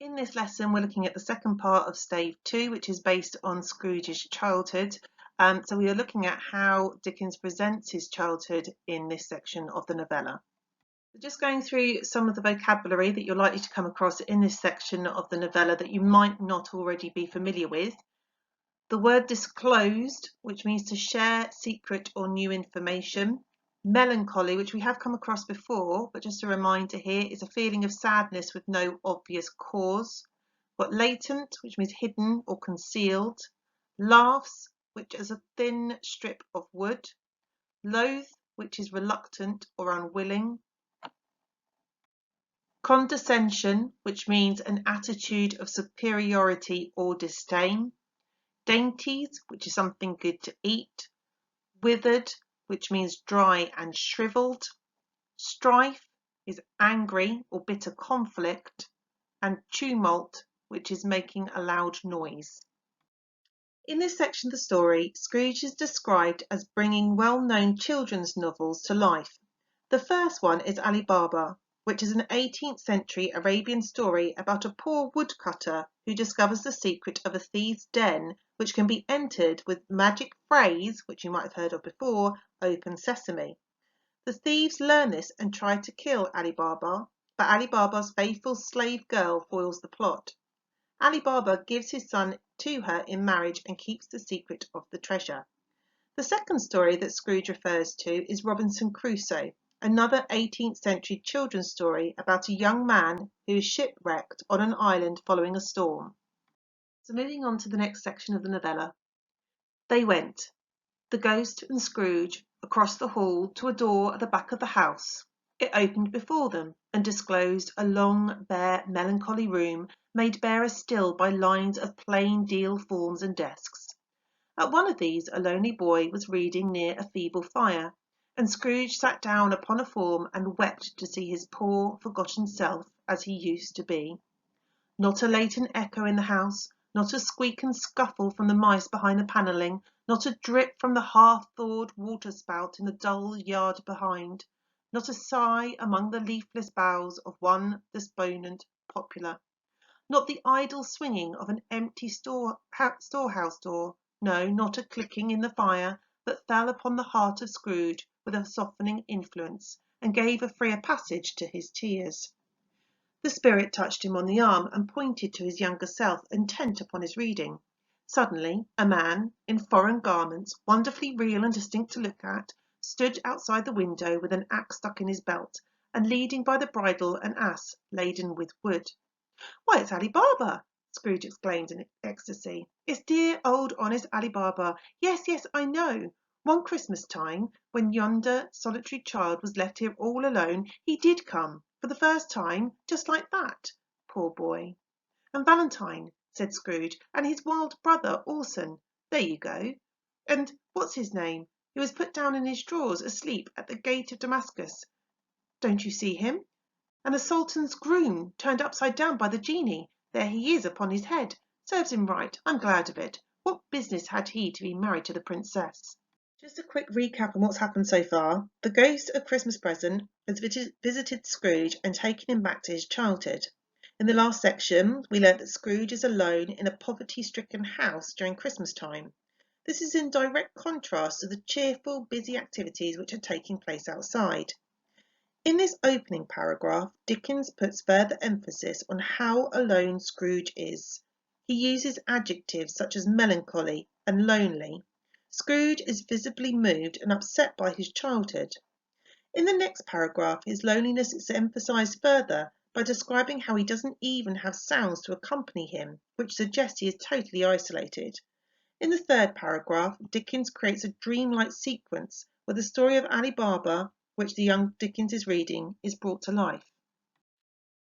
In this lesson, we're looking at the second part of Stave 2, which is based on Scrooge's childhood. So we are looking at how Dickens presents his childhood in this section of the novella. Just going through some of the vocabulary that you're likely to come across in this section of the novella that you might not already be familiar with. The word disclosed, which means to share secret or new information. Melancholy, which we have come across before, but just a reminder here, is a feeling of sadness with no obvious cause. Got latent, which means hidden or concealed. Laughs, which is a thin strip of wood. Loath, which is reluctant or unwilling. Condescension, which means an attitude of superiority or disdain. Dainties, which is something good to eat. Withered, which means dry and shriveled. Strife is angry or bitter conflict. And tumult, which is making a loud noise. In this section of the story, Scrooge is described as bringing well-known children's novels to life. The first one is Ali Baba, which is an 18th century Arabian story about a poor woodcutter who discovers the secret of a thief's den, which can be entered with the magic phrase, which you might have heard of before, "Open Sesame." The thieves learn this and try to kill Ali Baba, but Ali Baba's faithful slave girl foils the plot. Ali Baba gives his son to her in marriage and keeps the secret of the treasure. The second story that Scrooge refers to is Robinson Crusoe, another 18th century children's story about a young man who is shipwrecked on an island following a storm. So moving on to the next section of the novella. They went, the ghost and Scrooge, across the hall to a door at the back of the house. It opened before them and disclosed a long, bare, melancholy room made barer still by lines of plain deal forms and desks. At one of these a lonely boy was reading near a feeble fire, and Scrooge sat down upon a form and wept to see his poor, forgotten self as he used to be. Not a latent echo in the house, not a squeak and scuffle from the mice behind the panelling, not a drip from the half-thawed water-spout in the dull yard behind, not a sigh among the leafless boughs of one despondent poplar, not the idle swinging of an empty storehouse door, no, not a clicking in the fire that fell upon the heart of Scrooge with a softening influence, and gave a freer passage to his tears. The spirit touched him on the arm and pointed to his younger self, intent upon his reading. Suddenly, a man, in foreign garments, wonderfully real and distinct to look at, stood outside the window with an axe stuck in his belt, and leading by the bridle an ass laden with wood. "Why, it's Ali Baba!" Scrooge exclaimed in ecstasy. "It's dear old honest Ali Baba. Yes, yes, I know. One Christmas time, when yonder solitary child was left here all alone, he did come, for the first time, just like that. Poor boy." "And Valentine," said Scrooge, "and his wild brother Orson. There you go. And what's his name, who was put down in his drawers asleep at the gate of Damascus. Don't you see him? And the Sultan's groom turned upside down by the genie. There he is upon his head. Serves him right. I'm glad of it. What business had he to be married to the princess?" Just a quick recap on what's happened so far. The ghost of Christmas Present has visited Scrooge and taken him back to his childhood. In the last section, we learnt that Scrooge is alone in a poverty-stricken house during Christmas time. This is in direct contrast to the cheerful, busy activities which are taking place outside. In this opening paragraph, Dickens puts further emphasis on how alone Scrooge is. He uses adjectives such as melancholy and lonely. Scrooge is visibly moved and upset by his childhood. In the next paragraph, his loneliness is emphasised further by describing how he doesn't even have sounds to accompany him, which suggests he is totally isolated. In the third paragraph, Dickens creates a dreamlike sequence where the story of Ali Baba, which the young Dickens is reading, is brought to life.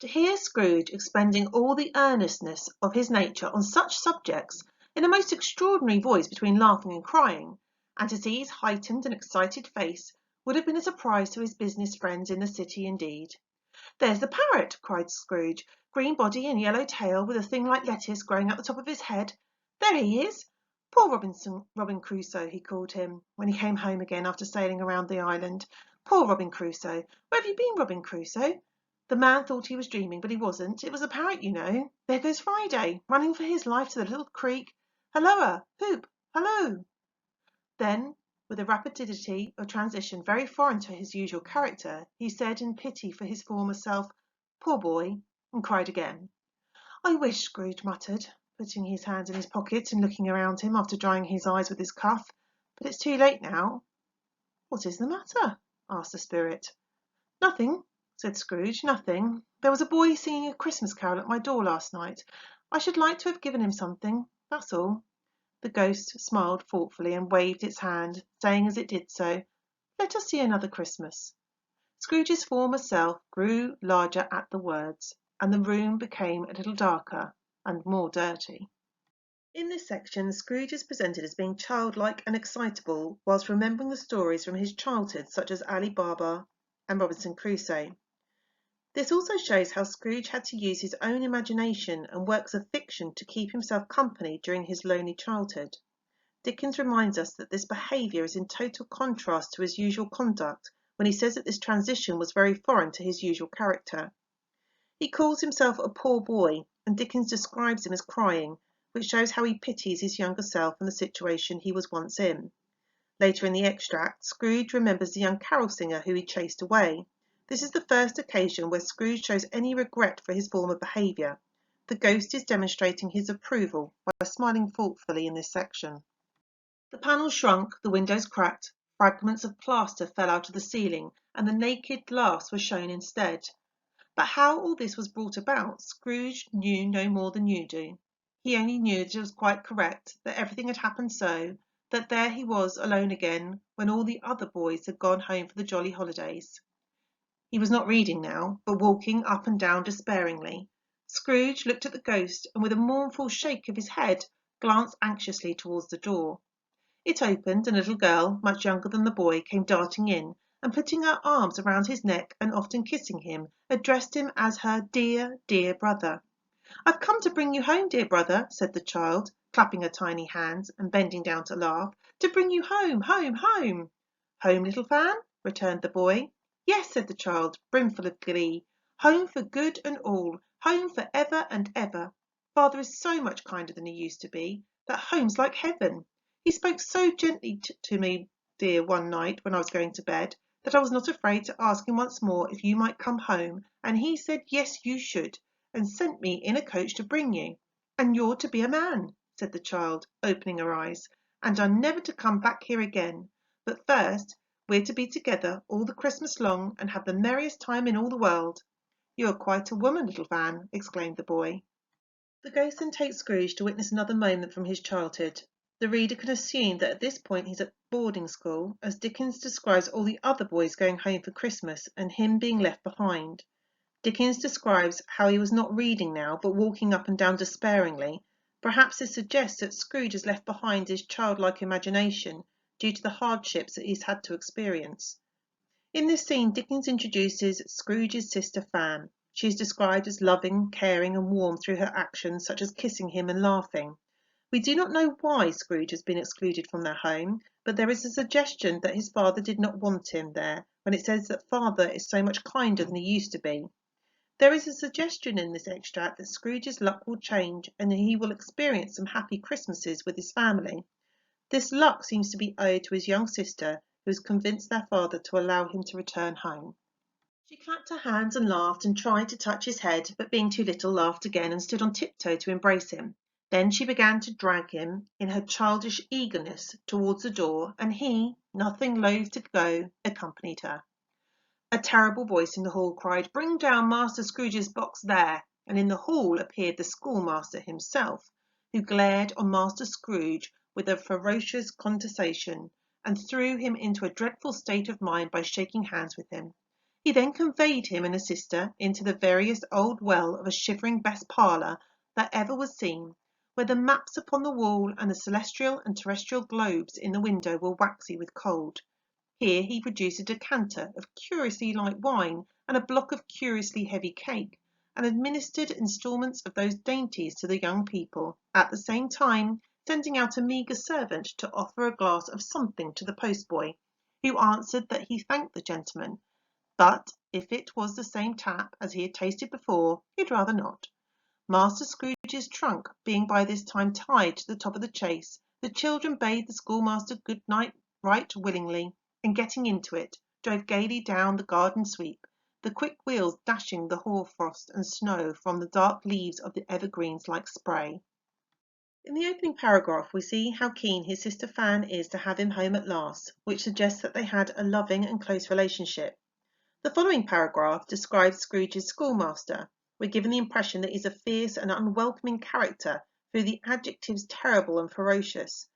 To hear Scrooge expending all the earnestness of his nature on such subjects, in a most extraordinary voice between laughing and crying, and to see his heightened and excited face, would have been a surprise to his business friends in the city indeed. "There's the parrot!" cried Scrooge. "Green body and yellow tail, with a thing like lettuce growing out the top of his head. There he is! Poor Robin Crusoe, he called him, when he came home again after sailing around the island. Poor Robin Crusoe! Where have you been, Robin Crusoe? The man thought he was dreaming, but he wasn't. It was a parrot, you know. There goes Friday, running for his life to the little creek. Halloa! Hoop! Hallo! Then, with a rapidity of transition very foreign to his usual character, he said in pity for his former self, "Poor boy," and cried again. "I wish," Scrooge muttered, putting his hands in his pockets and looking around him after drying his eyes with his cuff, "but it's too late now." "What is the matter?" asked the spirit. "Nothing," said Scrooge, "nothing. There was a boy singing a Christmas carol at my door last night. I should like to have given him something, that's all." The ghost smiled thoughtfully and waved its hand, saying as it did so, "Let us see another Christmas." Scrooge's former self grew larger at the words, and the room became a little darker and more dirty. In this section, Scrooge is presented as being childlike and excitable whilst remembering the stories from his childhood, such as Ali Baba and Robinson Crusoe. This also shows how Scrooge had to use his own imagination and works of fiction to keep himself company during his lonely childhood. Dickens reminds us that this behaviour is in total contrast to his usual conduct when he says that this transition was very foreign to his usual character. He calls himself a poor boy, and Dickens describes him as crying, which shows how he pities his younger self and the situation he was once in. Later in the extract, Scrooge remembers the young carol singer who he chased away. This is the first occasion where Scrooge shows any regret for his former behaviour. The ghost is demonstrating his approval by smiling thoughtfully in this section. The panels shrunk, the windows cracked, fragments of plaster fell out of the ceiling, and the naked glass was shown instead. But how all this was brought about, Scrooge knew no more than you do. He only knew that it was quite correct, that everything had happened so, that there he was alone again when all the other boys had gone home for the jolly holidays. He was not reading now, but walking up and down despairingly. Scrooge looked at the ghost, and with a mournful shake of his head, glanced anxiously towards the door. It opened, and a little girl, much younger than the boy, came darting in, and putting her arms around his neck and often kissing him, addressed him as her dear, dear brother. "I've come to bring you home, dear brother," said the child, clapping her tiny hands and bending down to laugh. "To bring you home, home, home." "Home, little Fan?" returned the boy. "Yes," said the child, brimful of glee. "Home for good and all, home for ever and ever. Father is so much kinder than he used to be. That home's like heaven. He spoke so gently to me, dear, one night when I was going to bed, that I was not afraid to ask him once more if you might come home, and he said yes, you should, and sent me in a coach to bring you. And you're to be a man," said the child, opening her eyes, "and are never to come back here again. But first, we're to be together all the Christmas long, and have the merriest time in all the world." "You are quite a woman, little Van," exclaimed the boy. The ghost then takes Scrooge to witness another moment from his childhood. The reader can assume that at this point he's at boarding school, as Dickens describes all the other boys going home for Christmas and him being left behind. Dickens describes how he was not reading now, but walking up and down despairingly. Perhaps this suggests that Scrooge has left behind his childlike imagination due to the hardships that he's had to experience. In this scene, Dickens introduces Scrooge's sister Fan. She is described as loving, caring, and warm through her actions, such as kissing him and laughing. We do not know why Scrooge has been excluded from their home, but there is a suggestion that his father did not want him there, when it says that father is so much kinder than he used to be. There is a suggestion in this extract that Scrooge's luck will change and he will experience some happy Christmases with his family. This luck seems to be owed to his young sister, who has convinced their father to allow him to return home. She clapped her hands and laughed and tried to touch his head, but being too little, laughed again and stood on tiptoe to embrace him. Then she began to drag him, in her childish eagerness, towards the door, and he, nothing loath to go, accompanied her. A terrible voice in the hall cried, "Bring down Master Scrooge's box there!" And in the hall appeared the schoolmaster himself, who glared on Master Scrooge with a ferocious condescension, and threw him into a dreadful state of mind by shaking hands with him. He then conveyed him and his sister into the veriest old well of a shivering best parlour that ever was seen, where the maps upon the wall and the celestial and terrestrial globes in the window were waxy with cold. Here he produced a decanter of curiously light wine and a block of curiously heavy cake, and administered instalments of those dainties to the young people, at the same time sending out a meagre servant to offer a glass of something to the postboy, who answered that he thanked the gentleman, But if it was the same tap as he had tasted before, he'd rather not. Master Scrooge's trunk being by this time tied to the top of the chaise, the children bade the schoolmaster good night right willingly, and getting into it, drove gaily down the garden sweep, the quick wheels dashing the hoar-frost and snow from the dark leaves of the evergreens like spray. In the opening paragraph we see how keen his sister Fan is to have him home at last, which suggests that they had a loving and close relationship. The following paragraph describes Scrooge's schoolmaster. We're given the impression that he's a fierce and unwelcoming character through the adjectives terrible and ferocious.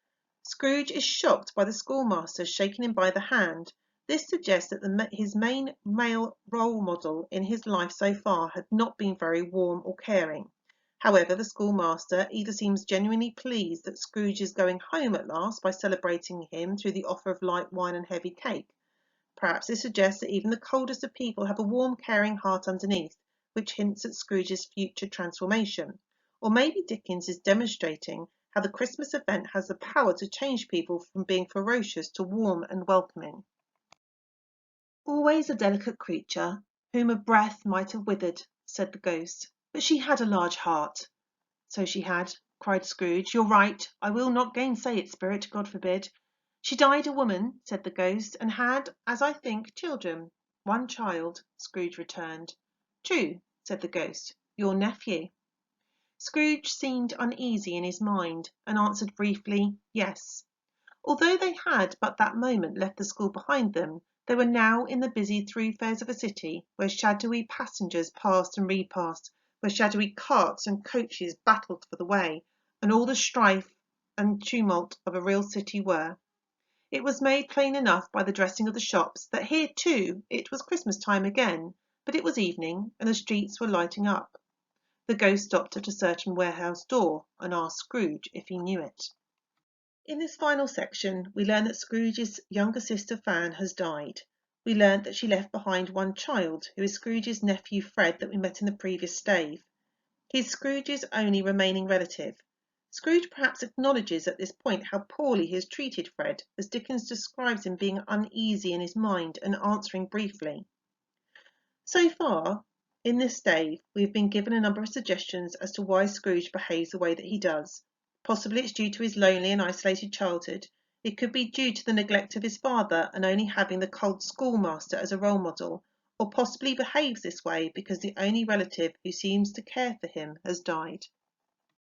Scrooge is shocked by the schoolmaster shaking him by the hand. This suggests that his main male role model in his life so far had not been very warm or caring. However, the schoolmaster either seems genuinely pleased that Scrooge is going home at last by celebrating him through the offer of light wine and heavy cake. Perhaps this suggests that even the coldest of people have a warm, caring heart underneath, which hints at Scrooge's future transformation. Or maybe Dickens is demonstrating how the Christmas event has the power to change people from being ferocious to warm and welcoming. Always a delicate creature, whom a breath might have withered, said the ghost, but she had a large heart. So she had, cried Scrooge. You're right. I will not gainsay it, Spirit, God forbid. She died a woman, said the ghost, and had, as I think, children. One child, Scrooge returned. True, said the ghost, your nephew. Scrooge seemed uneasy in his mind, and answered briefly, yes. Although they had but that moment left the school behind them, they were now in the busy thoroughfares of a city, where shadowy passengers passed and repassed, where shadowy carts and coaches battled for the way, and all the strife and tumult of a real city were. It was made plain enough by the dressing of the shops that here, too, it was Christmas time again, but it was evening, and the streets were lighting up. The ghost stopped at a certain warehouse door, and asked Scrooge if he knew it. In this final section, we learn that Scrooge's younger sister Fan has died. We learnt that she left behind one child, who is Scrooge's nephew Fred that we met in the previous stave. He is Scrooge's only remaining relative. Scrooge perhaps acknowledges at this point how poorly he has treated Fred, as Dickens describes him being uneasy in his mind and answering briefly. So far, in this stave, we have been given a number of suggestions as to why Scrooge behaves the way that he does. Possibly it's due to his lonely and isolated childhood. It could be due to the neglect of his father and only having the cold schoolmaster as a role model, or possibly behaves this way because the only relative who seems to care for him has died.